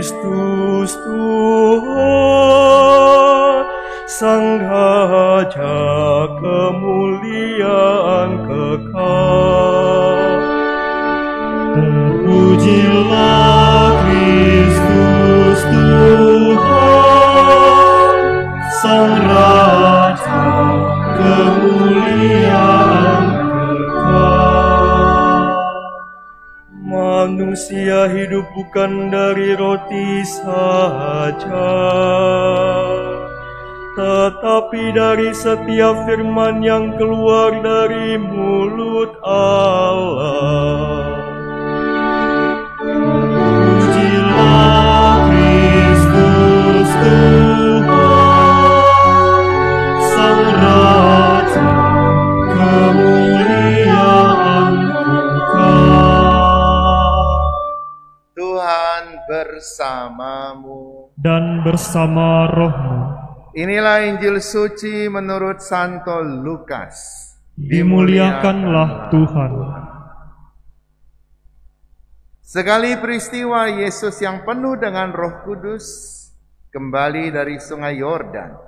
Kristus Tuhan, Sang Raja kemuliaan kekal. Terpujilah Kristus Tuhan, Sang Raja kemuliaan kekal. Manusia hidup bukan dari roti saja, tetapi dari setiap firman yang keluar dari mulut Allah. Pujilah Kristus Tuhan, Sang Raja kemuliaan kekal. Tuhan bersamamu Dan bersama rohmu. Inilah Injil suci menurut Santo Lukas. Dimuliakanlah Tuhan. Sekali peristiwa Yesus yang penuh dengan Roh Kudus kembali dari Sungai Yordan,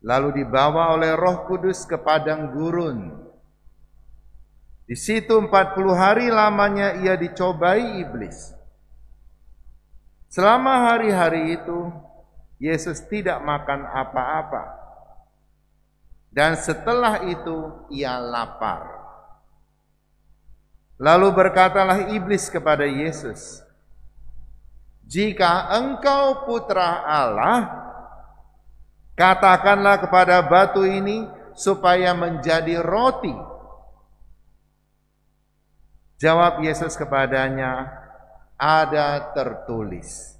lalu dibawa oleh Roh Kudus ke padang gurun. Di situ 40 hari lamanya ia dicobai iblis. Selama hari-hari itu Yesus tidak makan apa-apa. Dan setelah itu ia lapar. Lalu berkatalah iblis kepada Yesus, "Jika engkau putra Allah, katakanlah kepada batu ini supaya menjadi roti." Jawab Yesus kepadanya, "Ada tertulis,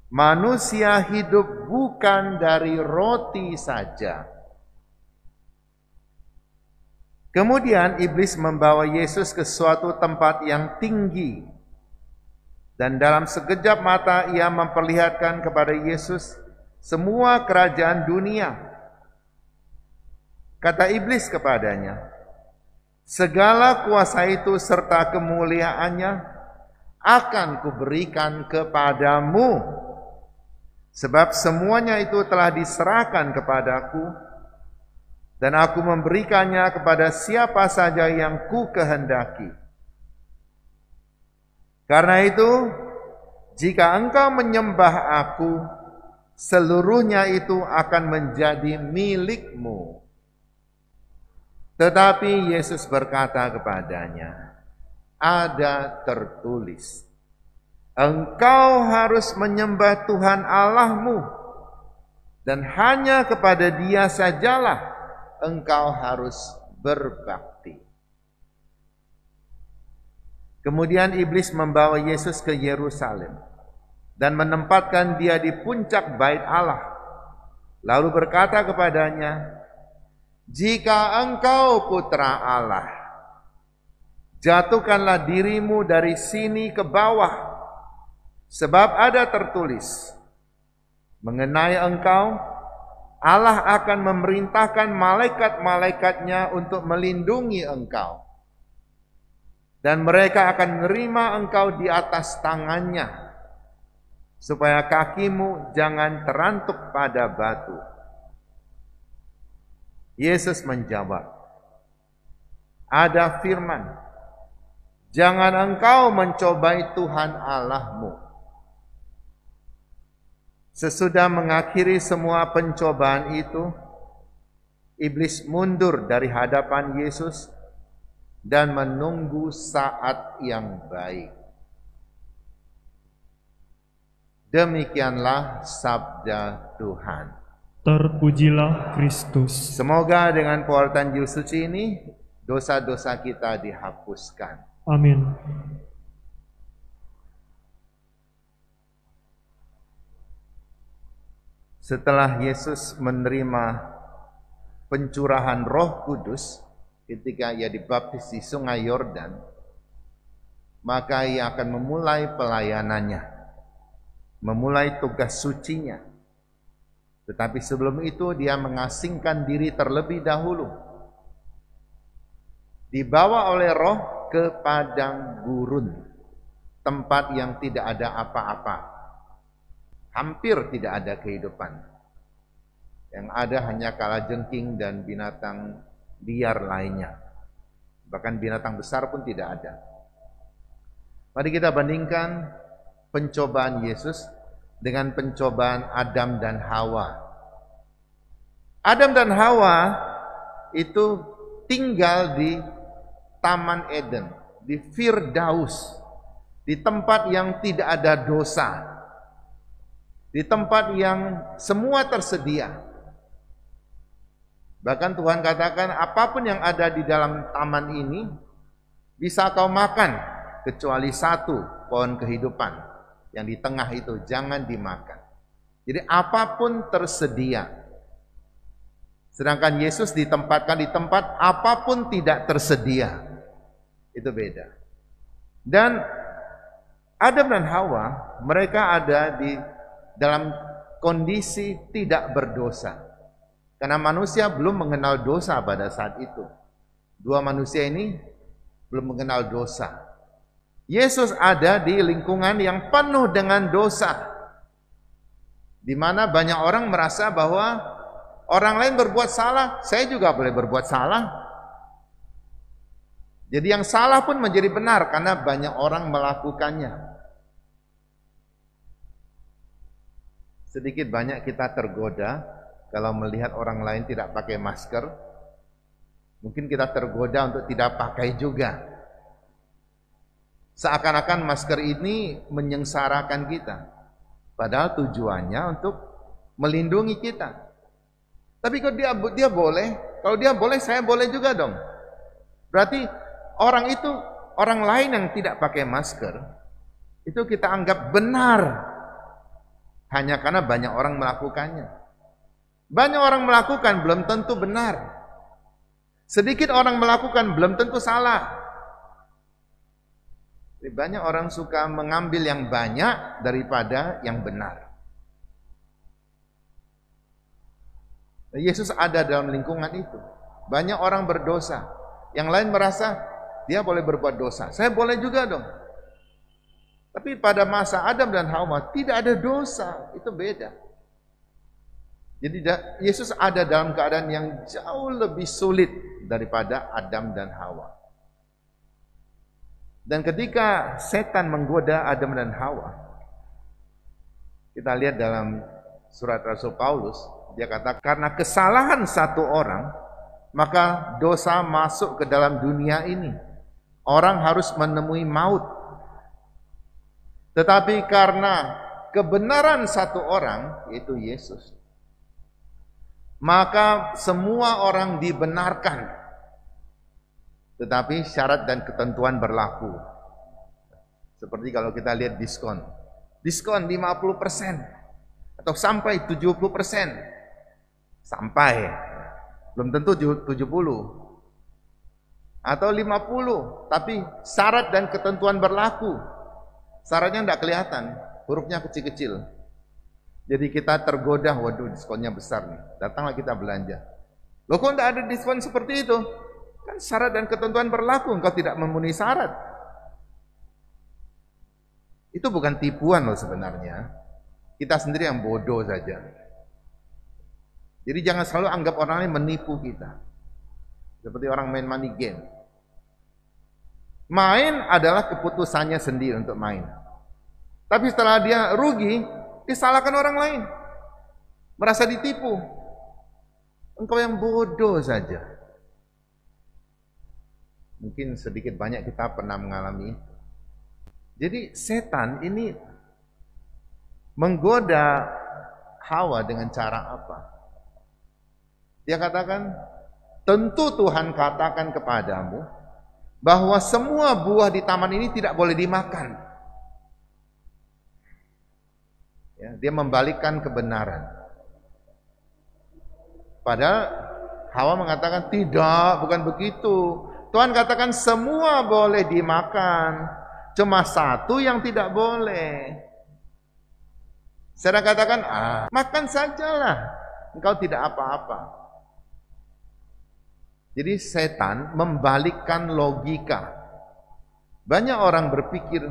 manusia hidup bukan dari roti saja." Kemudian iblis membawa Yesus ke suatu tempat yang tinggi, dan dalam sekejap mata ia memperlihatkan kepada Yesus semua kerajaan dunia. Kata iblis kepadanya, "Segala kuasa itu serta kemuliaannya akan kuberikan kepadamu, sebab semuanya itu telah diserahkan kepadaku, dan aku memberikannya kepada siapa saja yang ku kehendaki. Karena itu, jika engkau menyembah aku, seluruhnya itu akan menjadi milikmu." Tetapi Yesus berkata kepadanya, "Ada tertulis, engkau harus menyembah Tuhan Allahmu, dan hanya kepada Dia sajalah engkau harus berbakti." Kemudian iblis membawa Yesus ke Yerusalem dan menempatkan dia di puncak bait Allah. Lalu berkata kepadanya, "Jika engkau putra Allah, jatuhkanlah dirimu dari sini ke bawah, sebab ada tertulis, mengenai engkau, Allah akan memerintahkan malaikat-malaikatnya untuk melindungi engkau. Dan mereka akan menerima engkau di atas tangannya, supaya kakimu jangan terantuk pada batu." Yesus menjawab, "Ada firman, jangan engkau mencobai Tuhan Allahmu." Sesudah mengakhiri semua pencobaan itu, iblis mundur dari hadapan Yesus dan menunggu saat yang baik. Demikianlah sabda Tuhan. Terpujilah Kristus. Semoga dengan pewartaan Injil suci ini, dosa-dosa kita dihapuskan. Amin. Setelah Yesus menerima pencurahan Roh Kudus ketika ia dibaptis di Sungai Yordan, maka ia akan memulai pelayanannya, memulai tugas sucinya. Tetapi sebelum itu dia mengasingkan diri terlebih dahulu, dibawa oleh Roh ke padang gurun, tempat yang tidak ada apa-apa. hampir tidak ada kehidupan. Yang ada hanya kalajengking dan binatang liar lainnya. Bahkan binatang besar pun tidak ada. Mari kita bandingkan pencobaan Yesus dengan pencobaan Adam dan Hawa. Adam dan Hawa itu tinggal di Taman Eden, di Firdaus, di tempat yang tidak ada dosa, di tempat yang semua tersedia. Bahkan Tuhan katakan, apapun yang ada di dalam taman ini bisa kau makan, kecuali satu pohon kehidupan yang di tengah itu jangan dimakan. Jadi apapun tersedia. Sedangkan Yesus ditempatkan di tempat apapun tidak tersedia. Itu beda. Dan Adam dan Hawa, mereka ada di dalam kondisi tidak berdosa. Karena manusia belum mengenal dosa pada saat itu. Dua manusia ini belum mengenal dosa. Yesus ada di lingkungan yang penuh dengan dosa. Di mana banyak orang merasa bahwa orang lain berbuat salah, saya juga boleh berbuat salah. Jadi yang salah pun menjadi benar karena banyak orang melakukannya. Sedikit banyak kita tergoda kalau melihat orang lain tidak pakai masker. Mungkin kita tergoda untuk tidak pakai juga. Seakan-akan masker ini menyengsarakan kita. Padahal tujuannya untuk melindungi kita. Tapi kalau dia boleh, kalau dia boleh, saya boleh juga dong. Berarti orang lain yang tidak pakai masker, itu kita anggap benar. Hanya karena banyak orang melakukannya. Banyak orang melakukan belum tentu benar. Sedikit orang melakukan belum tentu salah. Jadi banyak orang suka mengambil yang banyak daripada yang benar. Yesus ada dalam lingkungan itu. Banyak orang berdosa. Yang lain merasa dia boleh berbuat dosa. Saya boleh juga dong. Tapi pada masa Adam dan Hawa tidak ada dosa. Itu beda. Jadi Yesus ada dalam keadaan yang jauh lebih sulit daripada Adam dan Hawa. Dan ketika setan menggoda Adam dan Hawa, kita lihat dalam surat Rasul Paulus, dia kata karena kesalahan satu orang, maka dosa masuk ke dalam dunia ini. Orang harus menemui maut. Tetapi karena kebenaran satu orang, yaitu Yesus, maka semua orang dibenarkan. Tetapi syarat dan ketentuan berlaku. Seperti kalau kita lihat diskon. Diskon 50% atau sampai 70%. Sampai. Belum tentu 70. Atau 50, tapi syarat dan ketentuan berlaku. Syaratnya tidak kelihatan, hurufnya kecil-kecil. Jadi kita tergoda, waduh diskonnya besar nih, datanglah kita belanja. Loh kok tidak ada diskon seperti itu? Kan syarat dan ketentuan berlaku, engkau tidak memenuhi syarat. Itu bukan tipuan loh sebenarnya. Kita sendiri yang bodoh saja. Jadi jangan selalu anggap orang lain menipu kita. Seperti orang main money game. Main adalah keputusannya sendiri untuk main. Tapi setelah dia rugi, disalahkan orang lain. Merasa ditipu. Engkau yang bodoh saja. Mungkin sedikit banyak kita pernah mengalami. Jadi setan ini menggoda Hawa dengan cara apa? Dia katakan, tentu Tuhan katakan kepadamu bahwa semua buah di taman ini tidak boleh dimakan. Ya, dia membalikkan kebenaran. Padahal Hawa mengatakan tidak, bukan begitu. Tuhan katakan semua boleh dimakan, cuma satu yang tidak boleh. Saya katakan, makan sajalah, engkau tidak apa-apa. Jadi setan membalikkan logika. Banyak orang berpikir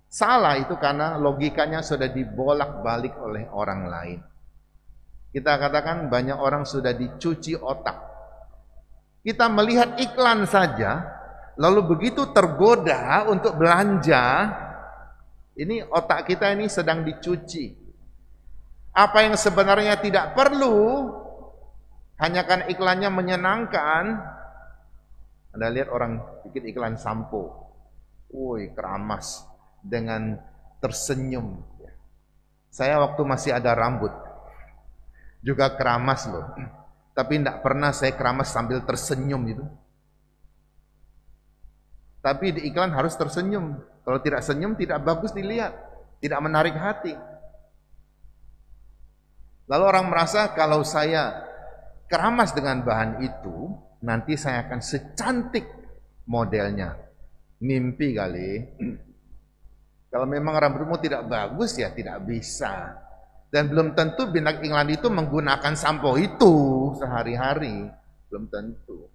Salah itu karena logikanya sudah dibolak-balik oleh orang lain. Kita katakan banyak orang sudah dicuci otak. Kita melihat iklan saja, lalu begitu tergoda untuk belanja, ini otak kita ini sedang dicuci. Apa yang sebenarnya tidak perlu, hanya kan iklannya menyenangkan. Anda lihat orang bikin iklan sampo, woi keramas dengan tersenyum. Saya waktu masih ada rambut juga keramas loh, tapi tidak pernah saya keramas sambil tersenyum itu. Tapi di iklan harus tersenyum. Kalau tidak senyum tidak bagus dilihat, tidak menarik hati. Lalu orang merasa kalau saya keramas dengan bahan itu, nanti saya akan secantik modelnya. Mimpi kali. Kalau memang rambutmu tidak bagus ya tidak bisa. Dan belum tentu bintang iklan itu menggunakan sampo itu sehari-hari. Belum tentu.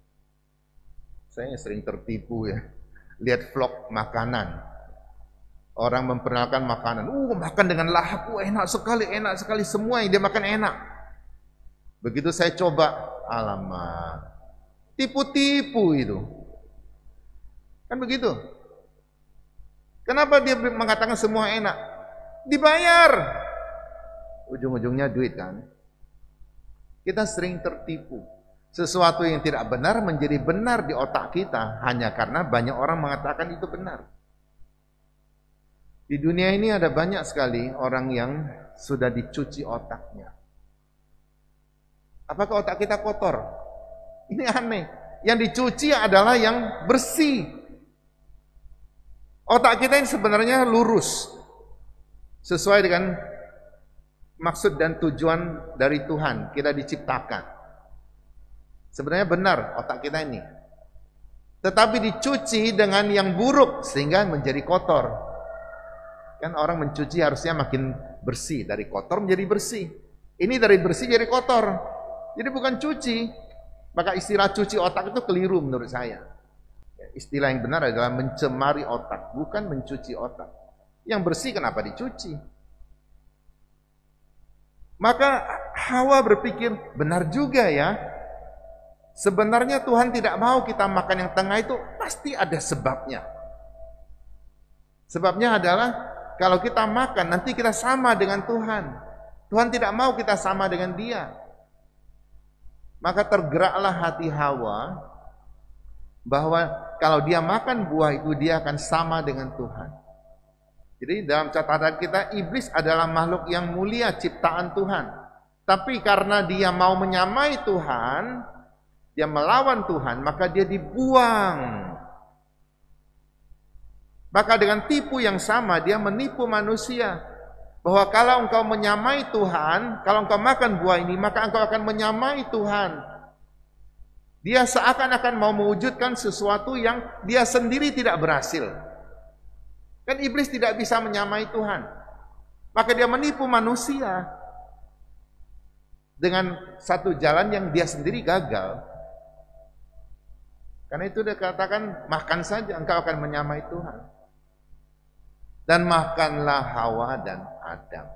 Saya sering tertipu ya. Lihat vlog makanan. Orang memperkenalkan makanan. Makan dengan lahap. Enak sekali. Semua yang dia makan enak. Begitu saya coba. Alamak. Tipu-tipu itu. Kan begitu. Kenapa dia mengatakan semua enak? Dibayar. Ujung-ujungnya duit kan. Kita sering tertipu. Sesuatu yang tidak benar menjadi benar di otak kita hanya karena banyak orang mengatakan itu benar. Di dunia ini ada banyak sekali orang yang sudah dicuci otaknya. Apakah otak kita kotor? Ini aneh. Yang dicuci adalah yang bersih. Otak kita ini sebenarnya lurus. Sesuai dengan maksud dan tujuan dari Tuhan. Kita diciptakan. Sebenarnya benar otak kita ini. Tetapi dicuci dengan yang buruk sehingga menjadi kotor. Kan orang mencuci harusnya makin bersih. Dari kotor menjadi bersih. Ini dari bersih jadi kotor. Jadi bukan cuci. Maka istilah cuci otak itu keliru menurut saya. Istilah yang benar adalah mencemari otak, bukan mencuci otak. Yang bersih kenapa dicuci? Maka Hawa berpikir, benar juga ya. Sebenarnya Tuhan tidak mau kita makan yang tengah itu, pasti ada sebabnya. Sebabnya adalah, kalau kita makan, nanti kita sama dengan Tuhan. Tuhan tidak mau kita sama dengan Dia. Maka tergeraklah hati Hawa, bahwa kalau dia makan buah itu dia akan sama dengan Tuhan. Jadi dalam catatan kita iblis adalah makhluk yang mulia ciptaan Tuhan. Tapi karena dia mau menyamai Tuhan, dia melawan Tuhan, maka dia dibuang. Maka dengan tipu yang sama dia menipu manusia. Bahwa kalau engkau menyamai Tuhan, kalau engkau makan buah ini, maka engkau akan menyamai Tuhan. Dia seakan-akan mau mewujudkan sesuatu yang dia sendiri tidak berhasil. Kan iblis tidak bisa menyamai Tuhan. Maka dia menipu manusia dengan satu jalan yang dia sendiri gagal. Karena itu dia katakan, makan saja engkau akan menyamai Tuhan. Dan makanlah Hawa dan Adam.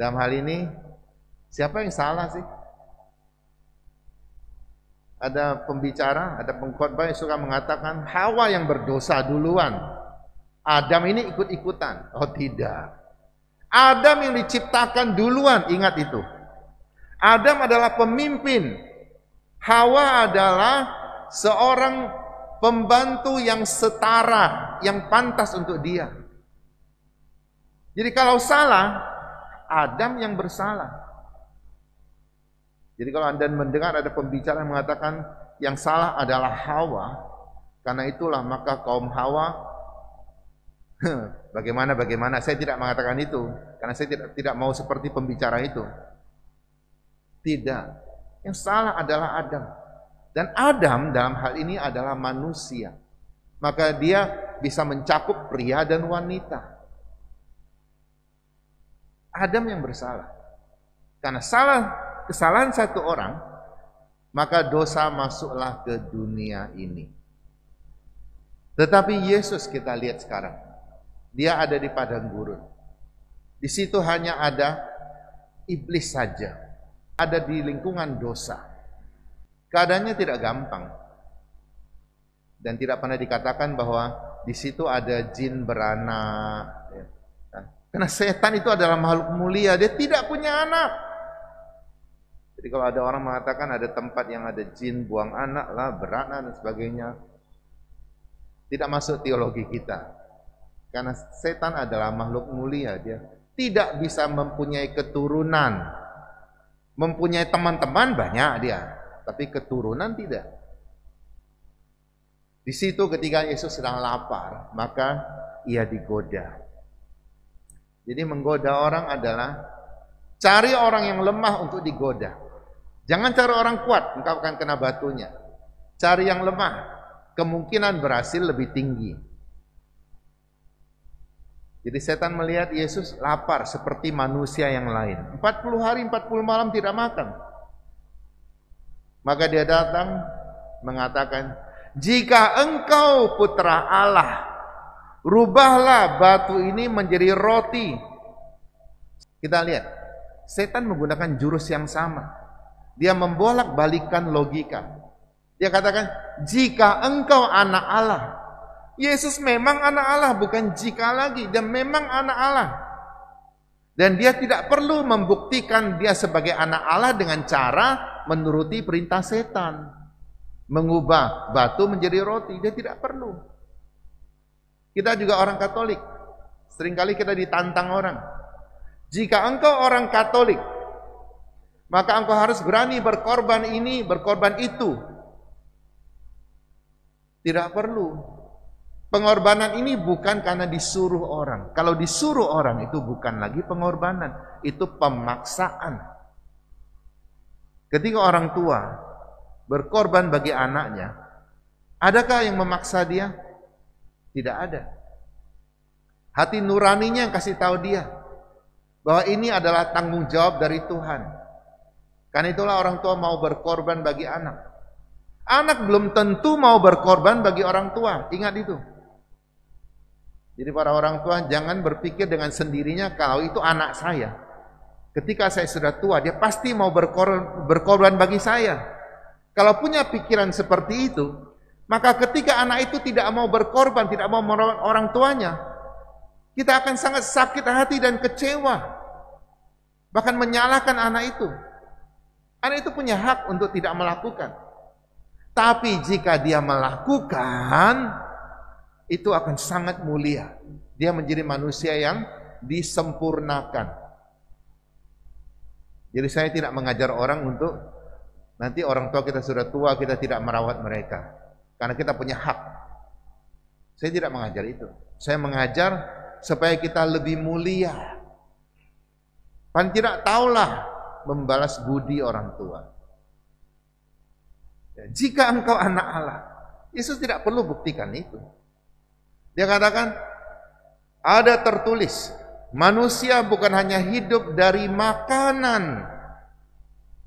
Dalam hal ini, siapa yang salah sih? Ada pembicara, ada pengkhotbah yang suka mengatakan Hawa yang berdosa duluan. Adam ini ikut-ikutan. Oh tidak. Adam yang diciptakan duluan, ingat itu. Adam adalah pemimpin. Hawa adalah seorang pembantu yang setara, yang pantas untuk dia. Jadi kalau salah, Adam yang bersalah. Jadi kalau Anda mendengar ada pembicara yang mengatakan yang salah adalah Hawa, karena itulah maka kaum Hawa, bagaimana, saya tidak mengatakan itu, karena saya tidak mau seperti pembicara itu. Tidak, yang salah adalah Adam. Dan Adam dalam hal ini adalah manusia. Maka dia bisa mencakup pria dan wanita. Adam yang bersalah. Karena kesalahan satu orang, maka dosa masuklah ke dunia ini. Tetapi Yesus kita lihat sekarang. Dia ada di padang gurun. Di situ hanya ada iblis saja. Ada di lingkungan dosa. Keadaannya tidak gampang. Dan tidak pernah dikatakan bahwa di situ ada jin beranak. Karena setan itu adalah makhluk mulia. Dia tidak punya anak. Jadi kalau ada orang mengatakan ada tempat yang ada jin buang anak lah, beranak dan sebagainya. Tidak masuk teologi kita. Karena setan adalah makhluk mulia. Dia tidak bisa mempunyai keturunan. Mempunyai teman-teman banyak dia. Tapi keturunan tidak. Di situ ketika Yesus sedang lapar, maka ia digoda. Jadi menggoda orang adalah cari orang yang lemah untuk digoda. Jangan cari orang kuat, engkau akan kena batunya. Cari yang lemah, kemungkinan berhasil lebih tinggi. Jadi setan melihat Yesus lapar seperti manusia yang lain. 40 hari, 40 malam tidak makan. Maka dia datang mengatakan, jika engkau putra Allah, rubahlah batu ini menjadi roti. Kita lihat, setan menggunakan jurus yang sama. Dia membolak-balikan logika. Dia katakan, jika engkau anak Allah. Yesus memang anak Allah, bukan jika lagi. Dia memang anak Allah. Dan dia tidak perlu membuktikan dia sebagai anak Allah dengan cara menuruti perintah setan. Mengubah batu menjadi roti. Dia tidak perlu. Kita juga orang Katolik. Seringkali kita ditantang orang. Jika engkau orang Katolik, maka engkau harus berani berkorban ini, berkorban itu. Tidak perlu. Pengorbanan ini bukan karena disuruh orang. Kalau disuruh orang itu bukan lagi pengorbanan, itu pemaksaan. Ketika orang tua berkorban bagi anaknya, adakah yang memaksa dia? Tidak ada. Hati nuraninya yang kasih tahu dia bahwa ini adalah tanggung jawab dari Tuhan. Karena itulah orang tua mau berkorban bagi anak. Anak belum tentu mau berkorban bagi orang tua. Ingat itu. Jadi para orang tua jangan berpikir dengan sendirinya kalau itu anak saya. Ketika saya sudah tua, dia pasti mau berkorban bagi saya. Kalau punya pikiran seperti itu, maka ketika anak itu tidak mau berkorban, tidak mau merawat orang tuanya, kita akan sangat sakit hati dan kecewa. Bahkan menyalahkan anak itu. Anak itu punya hak untuk tidak melakukan. Tapi jika dia melakukan, itu akan sangat mulia. Dia menjadi manusia yang disempurnakan. Jadi saya tidak mengajar orang untuk nanti orang tua kita sudah tua, kita tidak merawat mereka. Karena kita punya hak. Saya tidak mengajar itu. Saya mengajar supaya kita lebih mulia. Paling tidak tahulah membalas budi orang tua. Jika engkau anak Allah, Yesus tidak perlu buktikan itu. Dia katakan, ada tertulis, manusia bukan hanya hidup dari makanan.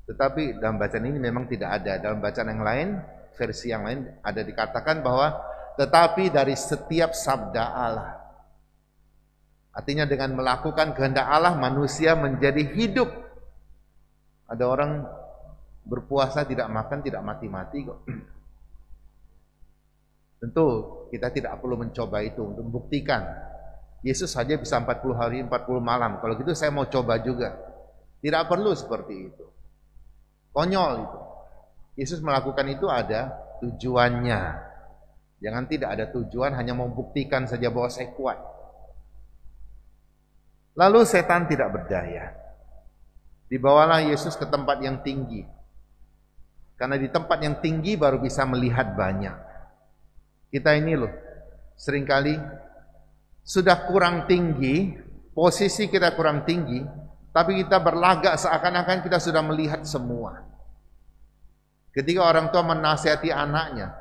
Tetapi dalam bacaan ini memang tidak ada. Dalam bacaan yang lain, versi yang lain ada dikatakan bahwa tetapi dari setiap sabda Allah. Artinya dengan melakukan kehendak Allah, manusia menjadi hidup. Ada orang berpuasa tidak makan, tidak mati-mati kok. Tentu kita tidak perlu mencoba itu untuk membuktikan. Yesus saja bisa 40 hari, 40 malam. Kalau gitu saya mau coba juga. Tidak perlu seperti itu. Konyol itu. Yesus melakukan itu ada tujuannya. Jangan tidak ada tujuan, hanya membuktikan saja bahwa saya kuat. Lalu setan tidak berdaya. Dibawalah Yesus ke tempat yang tinggi. Karena di tempat yang tinggi baru bisa melihat banyak. Kita ini loh, seringkali sudah kurang tinggi, posisi kita kurang tinggi, tapi kita berlagak seakan-akan kita sudah melihat semua. Ketika orang tua menasihati anaknya,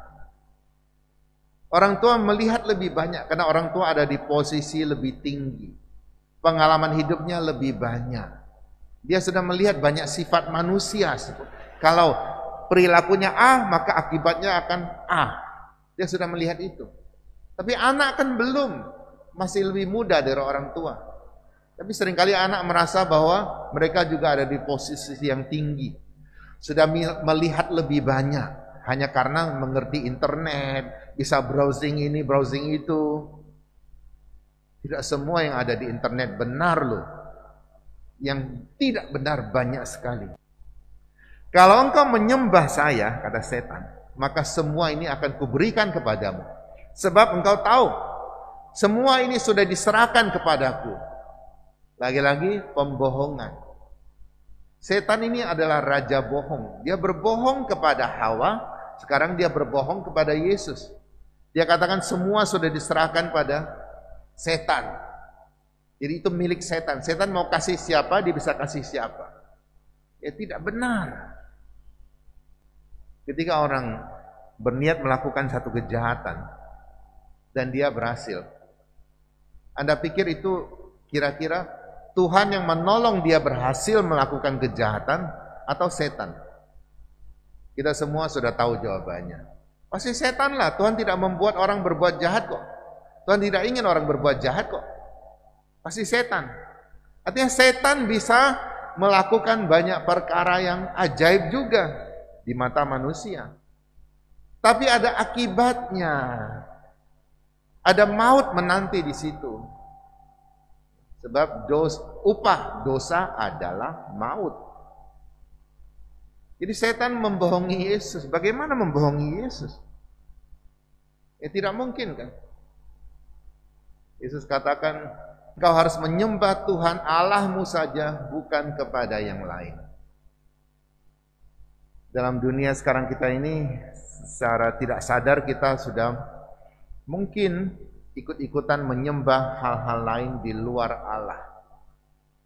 orang tua melihat lebih banyak, karena orang tua ada di posisi lebih tinggi. Pengalaman hidupnya lebih banyak. Dia sudah melihat banyak sifat manusia. Kalau perilakunya A, maka akibatnya akan A. Dia sudah melihat itu. Tapi anak kan belum. masih lebih muda dari orang tua. Tapi seringkali anak merasa bahwa mereka juga ada di posisi yang tinggi. Sudah melihat lebih banyak. Hanya karena mengerti internet, bisa browsing ini, browsing itu. Tidak semua yang ada di internet benar loh. Yang tidak benar banyak sekali. Kalau engkau menyembah saya, kata setan, maka semua ini akan kuberikan kepadamu. Sebab engkau tahu, semua ini sudah diserahkan kepadaku. Lagi-lagi pembohongan. Setan ini adalah raja bohong. Dia berbohong kepada Hawa, sekarang dia berbohong kepada Yesus. Dia katakan semua sudah diserahkan pada setan. Jadi itu milik setan. Setan mau kasih siapa, dia bisa kasih siapa. Ya tidak benar. Ketika orang berniat melakukan satu kejahatan dan dia berhasil, Anda pikir itu kira-kira Tuhan yang menolong dia berhasil melakukan kejahatan atau setan? Kita semua sudah tahu jawabannya. Pasti setan lah. Tuhan tidak membuat orang berbuat jahat kok. Tuhan tidak ingin orang berbuat jahat kok. Pasti setan. Artinya setan bisa melakukan banyak perkara yang ajaib juga di mata manusia. Tapi ada akibatnya. Ada maut menanti di situ. Sebab upah dosa adalah maut. Jadi setan membohongi Yesus. Bagaimana membohongi Yesus? Ya tidak mungkin kan. Yesus katakan, engkau harus menyembah Tuhan Allahmu saja, bukan kepada yang lain. Dalam dunia sekarang kita ini, secara tidak sadar kita sudah mungkin ikut-ikutan menyembah hal-hal lain di luar Allah.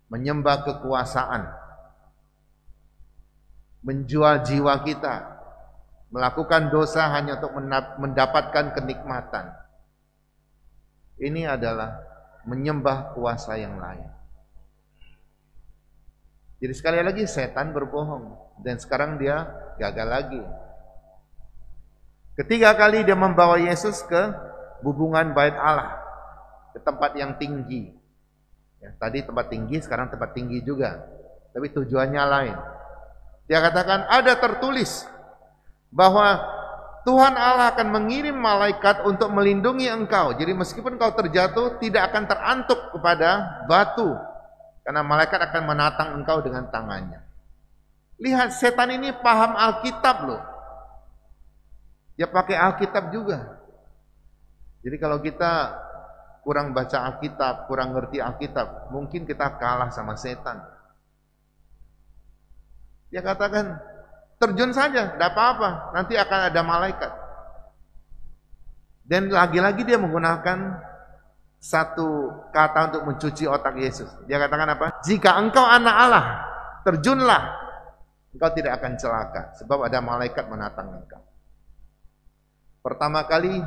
Menyembah kekuasaan. Menjual jiwa kita. Melakukan dosa hanya untuk mendapatkan kenikmatan. Ini adalah menyembah kuasa yang lain. Jadi sekali lagi setan berbohong. Dan sekarang dia gagal lagi. Ketiga kali dia membawa Yesus ke hubungan bait Allah. Ke tempat yang tinggi. Ya, tadi tempat tinggi, sekarang tempat tinggi juga. Tapi tujuannya lain. Dia katakan ada tertulis bahwa Tuhan Allah akan mengirim malaikat untuk melindungi engkau. Jadi meskipun kau terjatuh, tidak akan terantuk kepada batu. Karena malaikat akan menatang engkau dengan tangannya. Lihat, setan ini paham Alkitab loh. Dia pakai Alkitab juga. Jadi kalau kita kurang baca Alkitab, kurang ngerti Alkitab, mungkin kita kalah sama setan. Dia katakan, terjun saja, tidak apa-apa, nanti akan ada malaikat. Dan lagi-lagi dia menggunakan satu kata untuk mencuci otak Yesus. Dia katakan apa? Jika engkau anak Allah, terjunlah, engkau tidak akan celaka, sebab ada malaikat menatang engkau. Pertama kali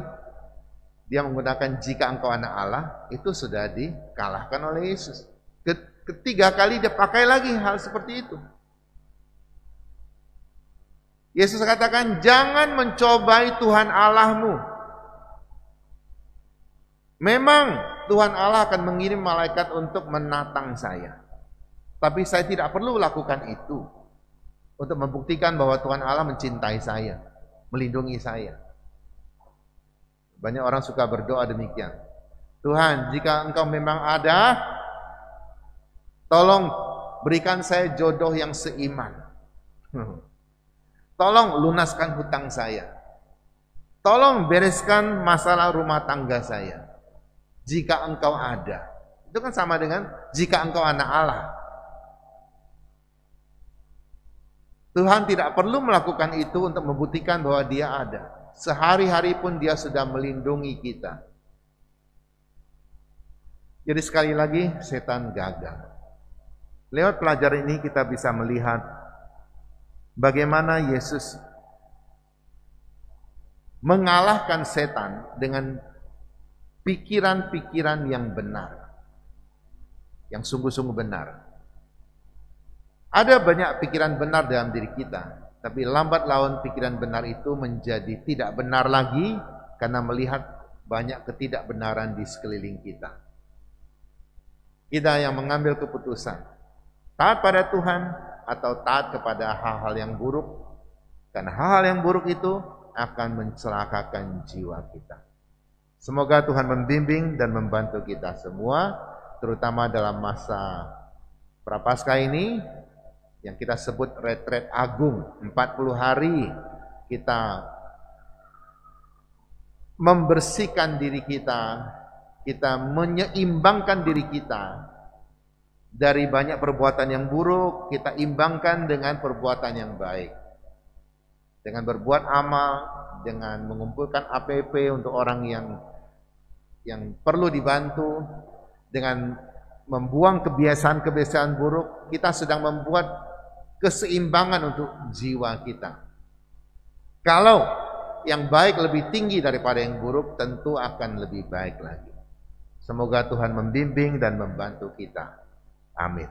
dia menggunakan jika engkau anak Allah, itu sudah dikalahkan oleh Yesus. Ketiga kali dia pakai lagi hal seperti itu. Yesus katakan, jangan mencobai Tuhan Allahmu. Memang Tuhan Allah akan mengirim malaikat untuk menatang saya. Tapi saya tidak perlu lakukan itu. Untuk membuktikan bahwa Tuhan Allah mencintai saya. Melindungi saya. Banyak orang suka berdoa demikian. Tuhan, jika engkau memang ada, tolong berikan saya jodoh yang seiman. Tolong lunaskan hutang saya. Tolong bereskan masalah rumah tangga saya. Jika engkau ada. Itu kan sama dengan jika engkau anak Allah. Tuhan tidak perlu melakukan itu untuk membuktikan bahwa dia ada. Sehari-hari pun dia sudah melindungi kita. Jadi sekali lagi setan gagal. Lewat pelajaran ini kita bisa melihat bagaimana Yesus mengalahkan setan dengan pikiran-pikiran yang benar. Yang sungguh-sungguh benar. Ada banyak pikiran benar dalam diri kita. Tapi lambat laun pikiran benar itu menjadi tidak benar lagi karena melihat banyak ketidakbenaran di sekeliling kita. Kita yang mengambil keputusan, taat pada Tuhan atau taat kepada hal-hal yang buruk, karena hal-hal yang buruk itu akan mencelakakan jiwa kita. Semoga Tuhan membimbing dan membantu kita semua, terutama dalam masa Prapaskah ini, yang kita sebut retret agung, 40 hari kita membersihkan diri kita menyeimbangkan diri kita dari banyak perbuatan yang buruk, kita imbangkan dengan perbuatan yang baik. Dengan berbuat amal, dengan mengumpulkan APP untuk orang yang perlu dibantu, dengan membuang kebiasaan-kebiasaan buruk, kita sedang membuat keseimbangan untuk jiwa kita. Kalau yang baik lebih tinggi daripada yang buruk, tentu akan lebih baik lagi. Semoga Tuhan membimbing dan membantu kita. Amin.